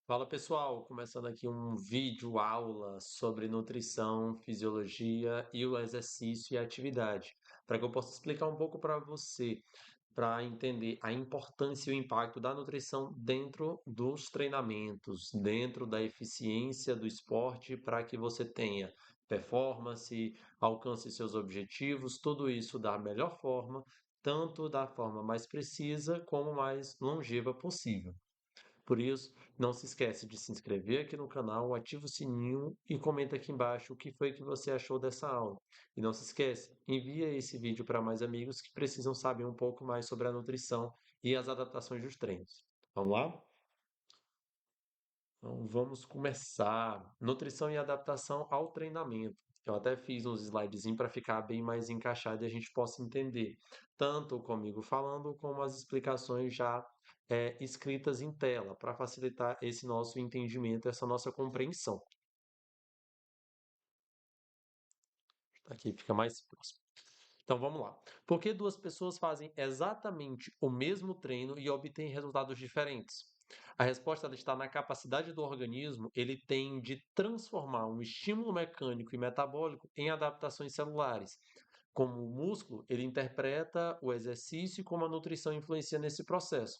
Fala pessoal, começando aqui um vídeo aula sobre nutrição, fisiologia e o exercício e a atividade, para que eu possa explicar um pouco para você, para entender a importância e o impacto da nutrição dentro dos treinamentos, dentro da eficiência do esporte, para que você tenha performance, alcance seus objetivos, tudo isso da melhor forma, tanto da forma mais precisa como mais longeva possível. Por isso, não se esquece de se inscrever aqui no canal, ativa o sininho e comenta aqui embaixo o que foi que você achou dessa aula. E não se esquece, envia esse vídeo para mais amigos que precisam saber um pouco mais sobre a nutrição e as adaptações dos treinos. Vamos lá? Então, vamos começar. Nutrição e adaptação ao treinamento. Eu até fiz uns slidezinhos para ficar bem mais encaixado e a gente possa entender, tanto comigo falando, como as explicações já escritas em tela, para facilitar esse nosso entendimento, essa nossa compreensão. Aqui fica mais próximo. Então vamos lá. Por que duas pessoas fazem exatamente o mesmo treino e obtêm resultados diferentes? A resposta ela está na capacidade do organismo, ele tem de transformar um estímulo mecânico e metabólico em adaptações celulares. Como o músculo, ele interpreta o exercício e como a nutrição influencia nesse processo.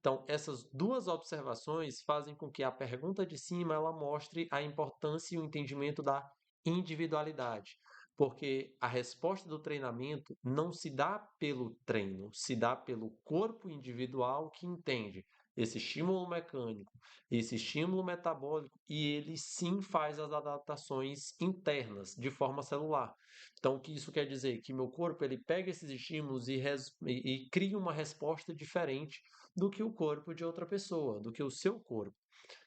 Então, essas duas observações fazem com que a pergunta de cima ela mostre a importância e o entendimento da individualidade, porque a resposta do treinamento não se dá pelo treino, se dá pelo corpo individual que entende esse estímulo mecânico, esse estímulo metabólico, e ele sim faz as adaptações internas de forma celular. Então, o que isso quer dizer? Que meu corpo ele pega esses estímulos e cria uma resposta diferente do que o corpo de outra pessoa, do que o seu corpo.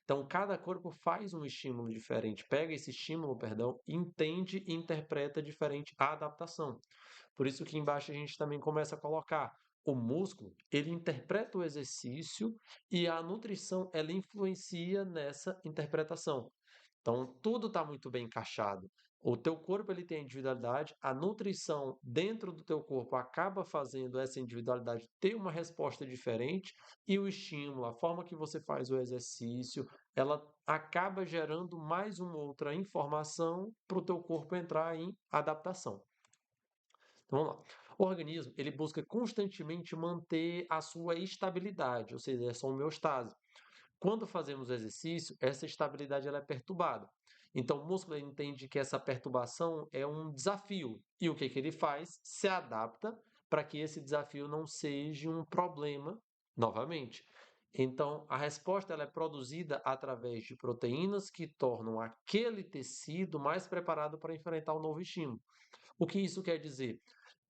Então, cada corpo faz um estímulo diferente, pega esse estímulo, perdão, entende e interpreta diferente a adaptação. Por isso que embaixo a gente também começa a colocar o músculo, ele interpreta o exercício e a nutrição, ela influencia nessa interpretação. Então, tudo está muito bem encaixado. O teu corpo ele tem individualidade, a nutrição dentro do teu corpo acaba fazendo essa individualidade ter uma resposta diferente e o estímulo, a forma que você faz o exercício, ela acaba gerando mais uma outra informação para o teu corpo entrar em adaptação. Então vamos lá. O organismo ele busca constantemente manter a sua estabilidade, ou seja, essa homeostase. Quando fazemos exercício, essa estabilidade ela é perturbada. Então, o músculo ele entende que essa perturbação é um desafio. E o que, que ele faz? Se adapta para que esse desafio não seja um problema novamente. Então, a resposta ela é produzida através de proteínas que tornam aquele tecido mais preparado para enfrentar o novo estímulo. O que isso quer dizer?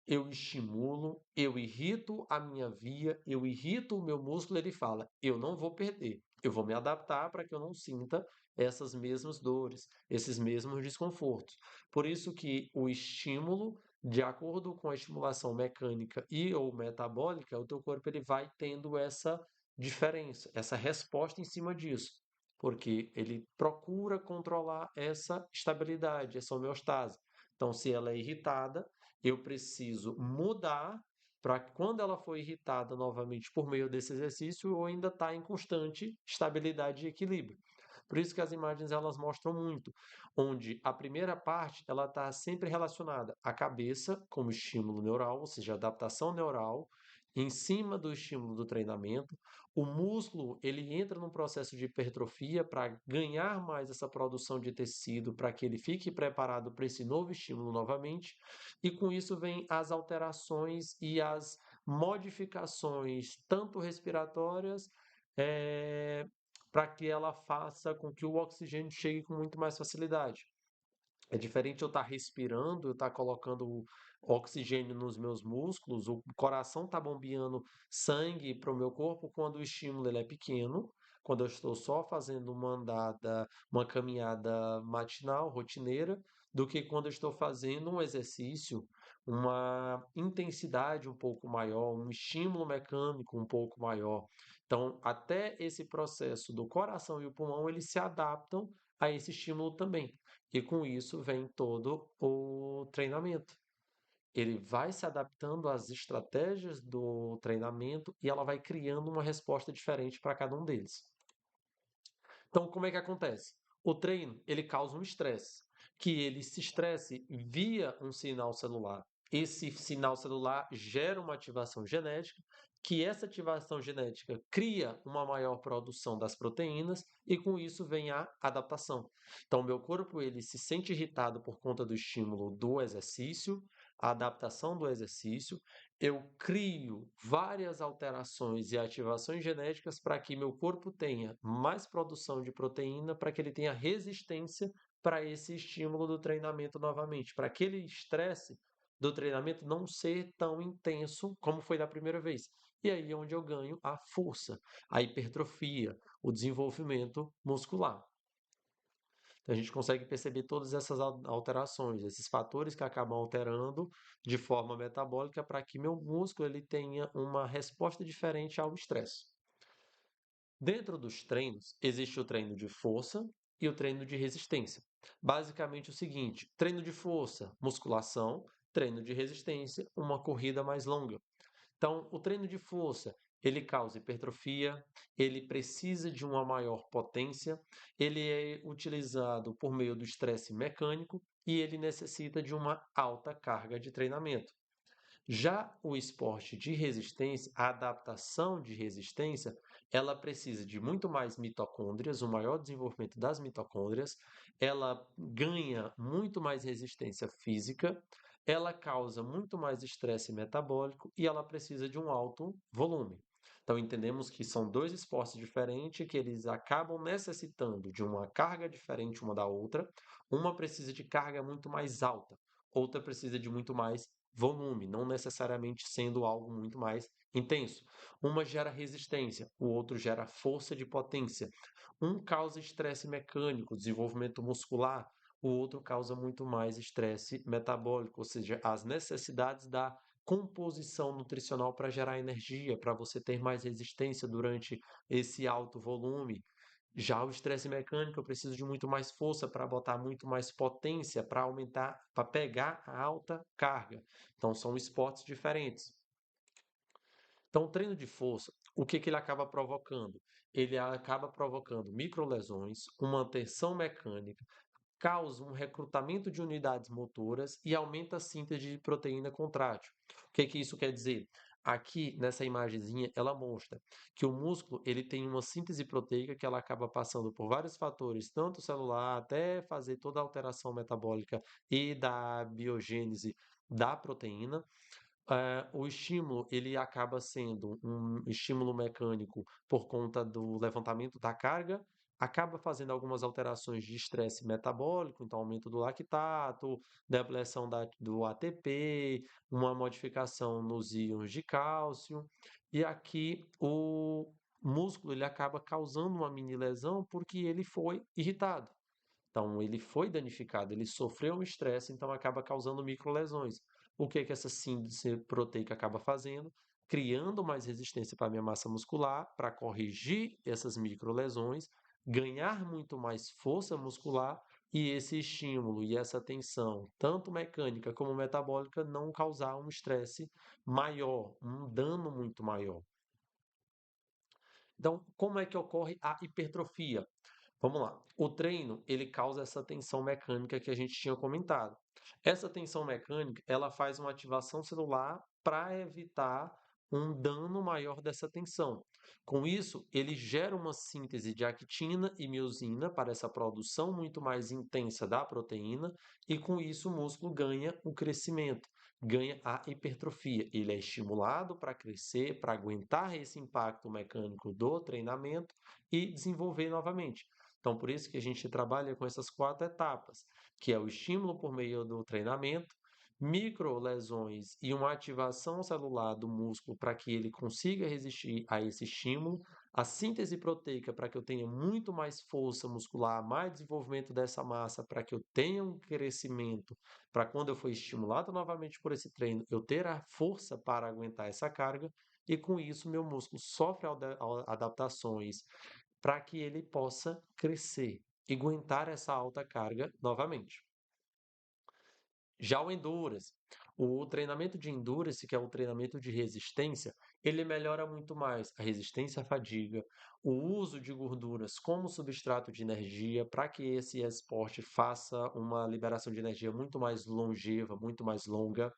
Eu estimulo, eu irrito a minha via, eu irrito o meu músculo, ele fala: eu não vou perder, eu vou me adaptar para que eu não sinta essas mesmas dores, esses mesmos desconfortos. Por isso que o estímulo, de acordo com a estimulação mecânica e ou metabólica, o teu corpo ele vai tendo essa diferença, essa resposta em cima disso, porque ele procura controlar essa estabilidade, essa homeostase. Então, se ela é irritada, eu preciso mudar para que quando ela for irritada novamente por meio desse exercício, eu ainda estar em constante estabilidade e equilíbrio. Por isso que as imagens elas mostram muito, onde a primeira parte ela está sempre relacionada à cabeça como estímulo neural, ou seja, adaptação neural, em cima do estímulo do treinamento. O músculo ele entra num processo de hipertrofia para ganhar mais essa produção de tecido, para que ele fique preparado para esse novo estímulo novamente. E com isso vem as alterações e as modificações, tanto respiratórias, para que ela faça com que o oxigênio chegue com muito mais facilidade. É diferente eu estar respirando, eu estar colocando o oxigênio nos meus músculos, o coração está bombeando sangue para o meu corpo quando o estímulo ele é pequeno, quando eu estou só fazendo uma andada, uma caminhada matinal, rotineira, do que quando eu estou fazendo um exercício, uma intensidade um pouco maior, um estímulo mecânico um pouco maior. Então, até esse processo do coração e o pulmão, eles se adaptam a esse estímulo também. E com isso vem todo o treinamento. Ele vai se adaptando às estratégias do treinamento e ela vai criando uma resposta diferente para cada um deles. Então, como é que acontece? O treino, ele causa um estresse, que ele se estresse via um sinal celular. Esse sinal celular gera uma ativação genética, que essa ativação genética cria uma maior produção das proteínas e com isso vem a adaptação. Então, meu corpo ele se sente irritado por conta do estímulo do exercício, a adaptação do exercício, eu crio várias alterações e ativações genéticas para que meu corpo tenha mais produção de proteína, para que ele tenha resistência para esse estímulo do treinamento novamente, para aquele estresse do treinamento não ser tão intenso como foi da primeira vez. E aí é onde eu ganho a força, a hipertrofia, o desenvolvimento muscular. Então, a gente consegue perceber todas essas alterações, esses fatores que acabam alterando de forma metabólica para que meu músculo ele tenha uma resposta diferente ao estresse. Dentro dos treinos, existe o treino de força e o treino de resistência. Basicamente o seguinte: treino de força, musculação, treino de resistência, uma corrida mais longa. Então, o treino de força, ele causa hipertrofia, ele precisa de uma maior potência, ele é utilizado por meio do estresse mecânico e ele necessita de uma alta carga de treinamento. Já o esporte de resistência, a adaptação de resistência, ela precisa de muito mais mitocôndrias, um maior desenvolvimento das mitocôndrias, ela ganha muito mais resistência física, ela causa muito mais estresse metabólico e ela precisa de um alto volume. Então entendemos que são dois esportes diferentes que eles acabam necessitando de uma carga diferente uma da outra. Uma precisa de carga muito mais alta, outra precisa de muito mais volume, não necessariamente sendo algo muito mais intenso. Uma gera resistência, o outro gera força de potência. Um causa estresse mecânico, desenvolvimento muscular, o outro causa muito mais estresse metabólico, ou seja, as necessidades da composição nutricional para gerar energia, para você ter mais resistência durante esse alto volume. Já o estresse mecânico, eu preciso de muito mais força para botar muito mais potência para aumentar, para pegar a alta carga. Então, são esportes diferentes. Então, o treino de força, o que, que ele acaba provocando? Ele acaba provocando microlesões, uma tensão mecânica, causa um recrutamento de unidades motoras e aumenta a síntese de proteína contrátil. O que que isso quer dizer? Aqui nessa imagenzinha ela mostra que o músculo ele tem uma síntese proteica que ela acaba passando por vários fatores, tanto celular até fazer toda a alteração metabólica e da biogênese da proteína. O estímulo ele acaba sendo um estímulo mecânico por conta do levantamento da carga, acaba fazendo algumas alterações de estresse metabólico, então aumento do lactato, depleção do ATP, uma modificação nos íons de cálcio, e aqui o músculo ele acaba causando uma mini lesão porque ele foi irritado. Então, ele foi danificado, ele sofreu um estresse, então acaba causando microlesões. O que que essa síntese proteica acaba fazendo? Criando mais resistência para a minha massa muscular, para corrigir essas microlesões, ganhar muito mais força muscular e esse estímulo e essa tensão, tanto mecânica como metabólica, não causar um estresse maior, um dano muito maior. Então, como é que ocorre a hipertrofia? Vamos lá. O treino, ele causa essa tensão mecânica que a gente tinha comentado. Essa tensão mecânica, ela faz uma ativação celular para evitar um dano maior dessa tensão. Com isso, ele gera uma síntese de actina e miosina para essa produção muito mais intensa da proteína e com isso o músculo ganha o crescimento, ganha a hipertrofia. Ele é estimulado para crescer, para aguentar esse impacto mecânico do treinamento e desenvolver novamente. Então, por isso que a gente trabalha com essas quatro etapas, que é o estímulo por meio do treinamento, microlesões e uma ativação celular do músculo para que ele consiga resistir a esse estímulo, a síntese proteica para que eu tenha muito mais força muscular, mais desenvolvimento dessa massa, para que eu tenha um crescimento, para quando eu for estimulado novamente por esse treino, eu ter a força para aguentar essa carga, e com isso meu músculo sofre adaptações para que ele possa crescer e aguentar essa alta carga novamente. Já o Endurance. O treinamento de endurance, que é o treinamento de resistência, ele melhora muito mais a resistência à fadiga, o uso de gorduras como substrato de energia, para que esse esporte faça uma liberação de energia muito mais longeva, muito mais longa,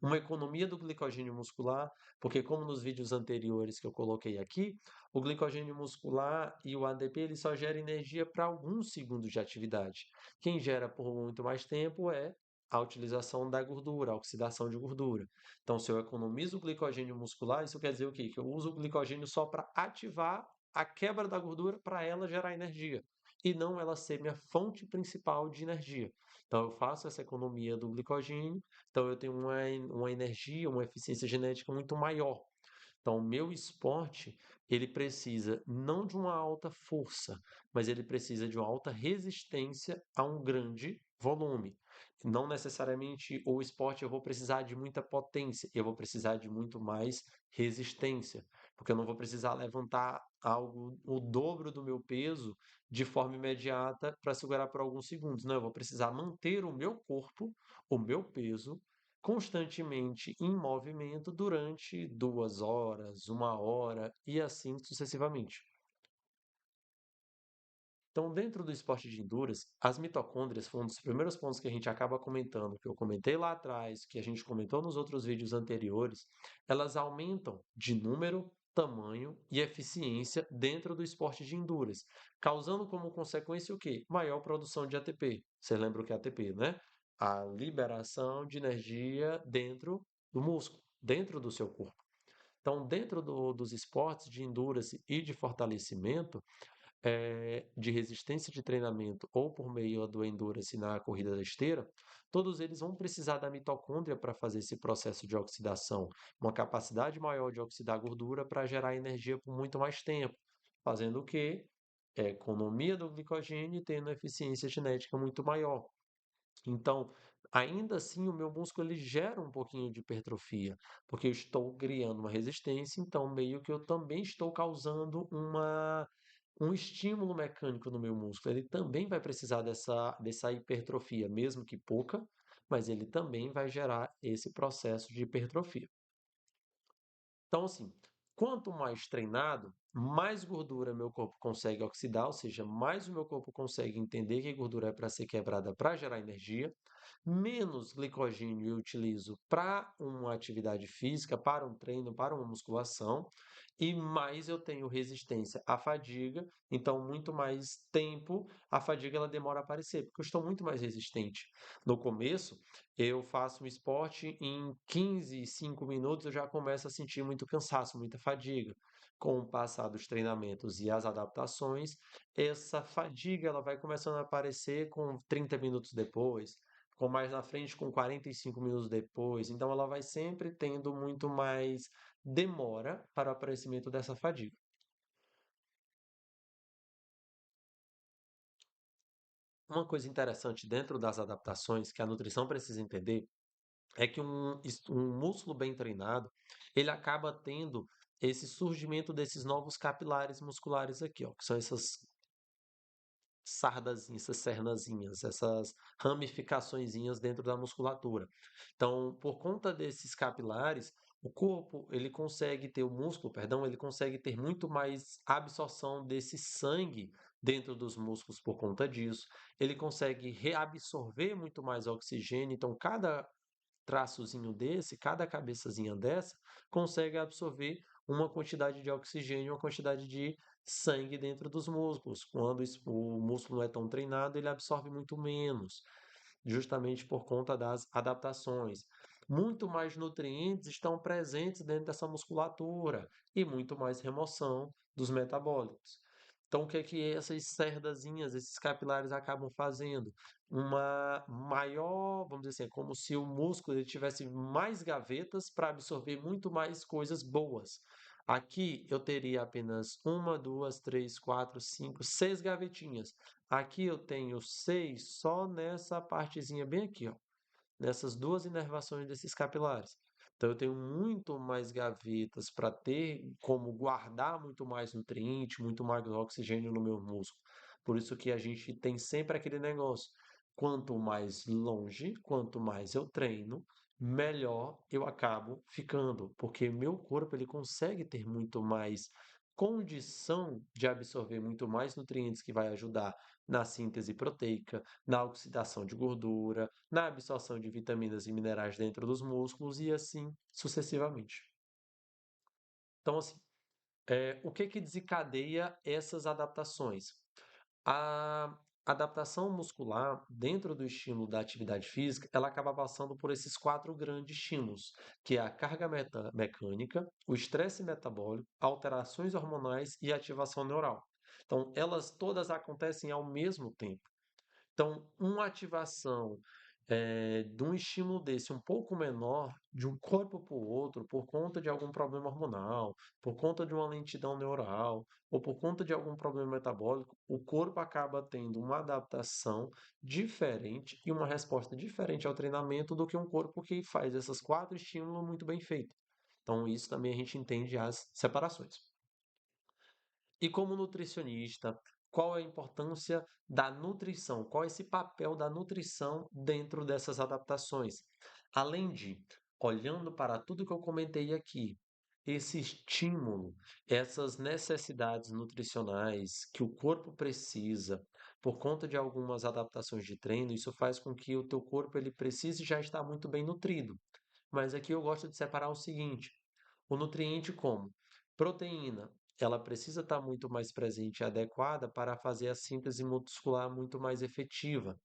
uma economia do glicogênio muscular, porque como nos vídeos anteriores que eu coloquei aqui, o glicogênio muscular e o ADP ele só gera energia para alguns segundos de atividade. Quem gera por muito mais tempo é a utilização da gordura, a oxidação de gordura. Então, se eu economizo o glicogênio muscular, isso quer dizer o quê? Que eu uso o glicogênio só para ativar a quebra da gordura para ela gerar energia e não ela ser minha fonte principal de energia. Então, eu faço essa economia do glicogênio, então eu tenho uma energia, uma eficiência genética muito maior. Então, o meu esporte, ele precisa não de uma alta força, mas ele precisa de uma alta resistência a um grande volume. Não necessariamente o esporte eu vou precisar de muita potência, eu vou precisar de muito mais resistência, porque eu não vou precisar levantar algo, o dobro do meu peso de forma imediata para segurar por alguns segundos. Não, eu vou precisar manter o meu corpo, o meu peso, constantemente em movimento durante 2 horas, 1 hora e assim sucessivamente. Então, dentro do esporte de endurance, as mitocôndrias foi um dos primeiros pontos que a gente acaba comentando, que eu comentei lá atrás, que a gente comentou nos outros vídeos anteriores. Elas aumentam de número, tamanho e eficiência dentro do esporte de endurance, causando como consequência o quê? Maior produção de ATP. Você lembra o que é ATP, né? A liberação de energia dentro do músculo, dentro do seu corpo. Então, dentro dos esportes de endurance e de fortalecimento, de resistência de treinamento ou por meio do endurance na corrida da esteira, todos eles vão precisar da mitocôndria para fazer esse processo de oxidação, uma capacidade maior de oxidar gordura para gerar energia por muito mais tempo, fazendo o quê? Economia do glicogênio e tendo eficiência genética muito maior. Então, ainda assim, o meu músculo ele gera um pouquinho de hipertrofia, porque eu estou criando uma resistência, então meio que eu também estou causando um estímulo mecânico no meu músculo. Ele também vai precisar dessa hipertrofia, mesmo que pouca, mas ele também vai gerar esse processo de hipertrofia. Então, assim, quanto mais treinado, mais gordura meu corpo consegue oxidar, ou seja, mais o meu corpo consegue entender que gordura é para ser quebrada para gerar energia, menos glicogênio eu utilizo para uma atividade física, para um treino, para uma musculação, e mais eu tenho resistência à fadiga, então muito mais tempo a fadiga ela demora a aparecer, porque eu estou muito mais resistente. No começo, eu faço um esporte em 15, 5 minutos eu já começo a sentir muito cansaço, muita fadiga. Com o passar dos treinamentos e as adaptações, essa fadiga ela vai começando a aparecer com 30 minutos depois, com mais na frente com 45 minutos depois. Então ela vai sempre tendo muito mais demora para o aparecimento dessa fadiga. Uma coisa interessante dentro das adaptações que a nutrição precisa entender é que um músculo bem treinado, ele acaba tendo esse surgimento desses novos capilares musculares aqui, ó, que são essas sardazinhas, essas cernazinhas, essas ramificaçõezinhas dentro da musculatura. Então, por conta desses capilares, o corpo, ele consegue ter o músculo, perdão, ele consegue ter muito mais absorção desse sangue dentro dos músculos por conta disso. Ele consegue reabsorver muito mais oxigênio, então cada traçozinho desse, cada cabeçazinha dessa, consegue absorver uma quantidade de oxigênio, uma quantidade de sangue dentro dos músculos. Quando o músculo não é tão treinado, ele absorve muito menos, justamente por conta das adaptações. Muito mais nutrientes estão presentes dentro dessa musculatura e muito mais remoção dos metabólicos. Então, o que é que essas cerdazinhas, esses capilares acabam fazendo? Uma maior, vamos dizer assim, é como se o músculo ele tivesse mais gavetas para absorver muito mais coisas boas. Aqui eu teria apenas uma, duas, três, quatro, cinco, seis gavetinhas. Aqui eu tenho seis só nessa partezinha bem aqui, ó, nessas duas inervações desses capilares. Então eu tenho muito mais gavetas para ter como guardar muito mais nutriente, muito mais oxigênio no meu músculo. Por isso que a gente tem sempre aquele negócio. Quanto mais longe, quanto mais eu treino, melhor eu acabo ficando, porque meu corpo ele consegue ter muito mais condição de absorver muito mais nutrientes que vai ajudar na síntese proteica, na oxidação de gordura, na absorção de vitaminas e minerais dentro dos músculos e assim sucessivamente. Então, assim, o que que desencadeia essas adaptações? A adaptação muscular, dentro do estímulo da atividade física, ela acaba passando por esses quatro grandes estímulos, que é a carga mecânica, o estresse metabólico, alterações hormonais e ativação neural. Então, elas todas acontecem ao mesmo tempo. Então, uma ativação, de um estímulo desse um pouco menor, de um corpo para o outro, por conta de algum problema hormonal, por conta de uma lentidão neural, ou por conta de algum problema metabólico, o corpo acaba tendo uma adaptação diferente e uma resposta diferente ao treinamento do que um corpo que faz esses quatro estímulos muito bem feito. Então, isso também a gente entende as separações. E como nutricionista, qual é a importância da nutrição? Qual é esse papel da nutrição dentro dessas adaptações? Além de, olhando para tudo que eu comentei aqui, esse estímulo, essas necessidades nutricionais que o corpo precisa por conta de algumas adaptações de treino, isso faz com que o teu corpo ele precise já estar muito bem nutrido. Mas aqui eu gosto de separar o seguinte: o nutriente como proteína, ela precisa estar muito mais presente e adequada para fazer a síntese muscular muito mais efetiva.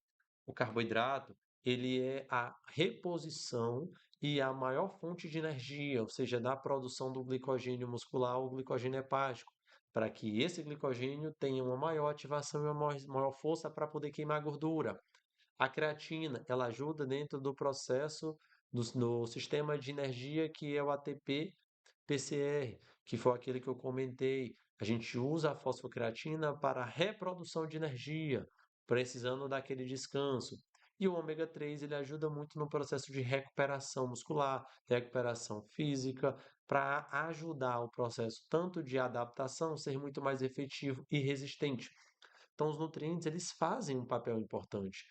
O carboidrato, ele é a reposição e a maior fonte de energia, ou seja, da produção do glicogênio muscular ou glicogênio hepático, para que esse glicogênio tenha uma maior ativação e uma maior força para poder queimar gordura. A creatina, ela ajuda dentro do processo no sistema de energia que é o ATP PCR, que foi aquele que eu comentei. A gente usa a fosfocreatina para a reprodução de energia, precisando daquele descanso. E o ômega 3 ele ajuda muito no processo de recuperação muscular, recuperação física, para ajudar o processo tanto de adaptação ser muito mais efetivo e resistente. Então, os nutrientes, eles fazem um papel importante.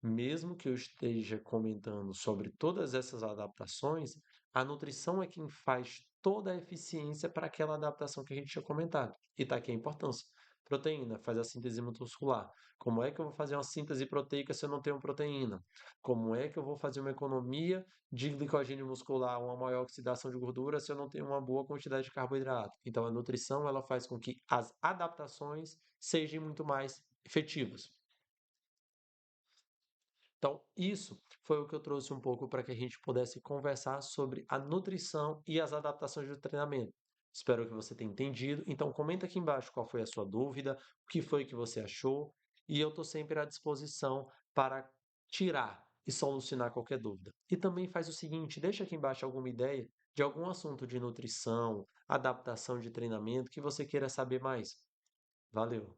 Mesmo que eu esteja comentando sobre todas essas adaptações, a nutrição é quem faz toda a eficiência para aquela adaptação que a gente tinha comentado. E está aqui a importância. Proteína faz a síntese muscular. Como é que eu vou fazer uma síntese proteica se eu não tenho proteína? Como é que eu vou fazer uma economia de glicogênio muscular, uma maior oxidação de gordura se eu não tenho uma boa quantidade de carboidrato? Então, a nutrição ela faz com que as adaptações sejam muito mais efetivas. Então, isso foi o que eu trouxe um pouco para que a gente pudesse conversar sobre a nutrição e as adaptações do treinamento. Espero que você tenha entendido. Então, comenta aqui embaixo qual foi a sua dúvida, o que foi que você achou, e eu estou sempre à disposição para tirar e solucionar qualquer dúvida. E também faz o seguinte, deixa aqui embaixo alguma ideia de algum assunto de nutrição, adaptação de treinamento que você queira saber mais. Valeu!